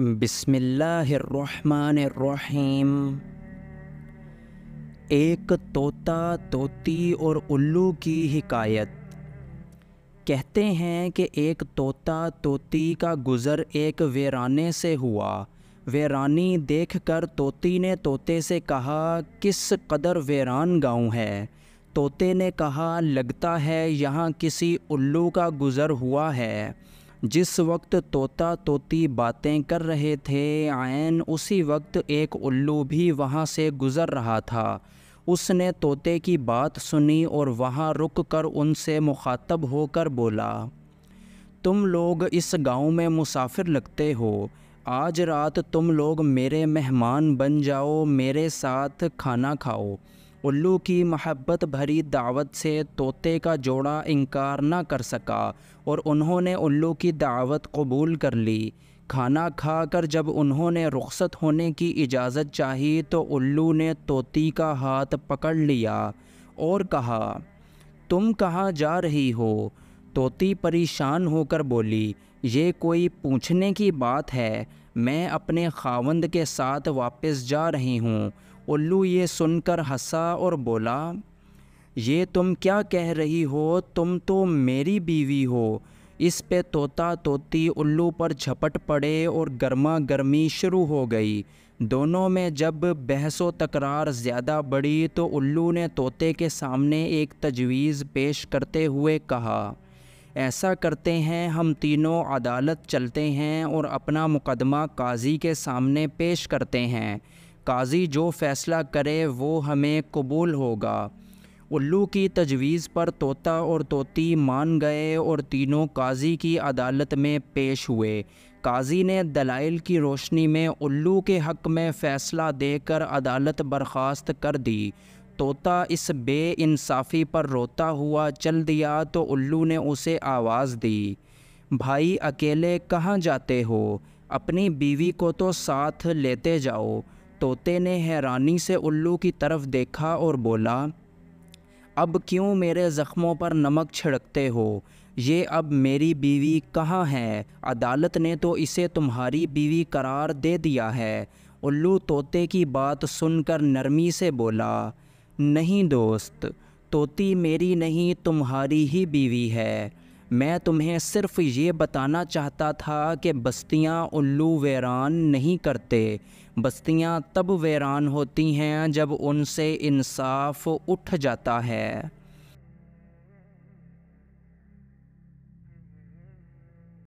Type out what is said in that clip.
بسم اللہ الرحمن الرحیم۔ ایک طوطا، طوطی اور الو کی حکایت۔ کہتے ہیں کہ ایک طوطا طوطی کا گزر ایک ویرانے سے ہوا۔ ویرانی دیکھ کر طوطی نے طوطے سے کہا، کس قدر ویران گاؤں ہے؟ طوطے نے کہا، لگتا ہے یہاں کسی الو کا گزر ہوا ہے۔ جس وقت طوطا طوطی باتیں کر رہے تھے، عین اسی وقت ایک الو بھی وہاں سے گزر رہا تھا۔ اس نے طوطے کی بات سنی اور وہاں رک کر ان سے مخاطب ہو کر بولا، تم لوگ اس گاؤں میں مسافر لگتے ہو، آج رات تم لوگ میرے مہمان بن جاؤ، میرے ساتھ کھانا کھاؤ۔ الو کی محبت بھری دعوت سے طوطے کا جوڑا انکار نہ کر سکا اور انہوں نے الو کی دعوت قبول کر لی۔ کھانا کھا کر جب انہوں نے رخصت ہونے کی اجازت چاہی تو الو نے طوطی کا ہاتھ پکڑ لیا اور کہا، تم کہاں جا رہی ہو؟ طوطی پریشان ہو کر بولی، یہ کوئی پوچھنے کی بات ہے، میں اپنے خاوند کے ساتھ واپس جا رہی ہوں۔ الو یہ سن کر ہنسا اور بولا، یہ تم کیا کہہ رہی ہو؟ تم تو میری بیوی ہو۔ اس پہ طوطا طوطی الو پر جھپٹ پڑے اور گرما گرمی شروع ہو گئی۔ دونوں میں جب بحث و تکرار زیادہ بڑھی تو الو نے طوطے کے سامنے ایک تجویز پیش کرتے ہوئے کہا، ایسا کرتے ہیں، ہم تینوں عدالت چلتے ہیں اور اپنا مقدمہ قاضی کے سامنے پیش کرتے ہیں، قاضی جو فیصلہ کرے وہ ہمیں قبول ہوگا۔ الو کی تجویز پر طوطا اور طوطی مان گئے اور تینوں قاضی کی عدالت میں پیش ہوئے۔ قاضی نے دلائل کی روشنی میں الو کے حق میں فیصلہ دے کر عدالت برخاست کر دی۔ طوطا اس بے انصافی پر روتا ہوا چل دیا تو الو نے اسے آواز دی، بھائی اکیلے کہاں جاتے ہو؟ اپنی بیوی کو تو ساتھ لیتے جاؤ۔ طوطے نے حیرانی سے الو کی طرف دیکھا اور بولا، اب کیوں میرے زخموں پر نمک چھڑکتے ہو؟ یہ اب میری بیوی کہاں ہے؟ عدالت نے تو اسے تمہاری بیوی قرار دے دیا ہے۔ الو طوطے کی بات سن کر نرمی سے بولا، نہیں دوست، طوطی میری نہیں تمہاری ہی بیوی ہے۔ میں تمہیں صرف یہ بتانا چاہتا تھا کہ بستیاں الو ویران نہیں کرتے، بستیاں تب ویران ہوتی ہیں جب ان سے انصاف اٹھ جاتا ہے۔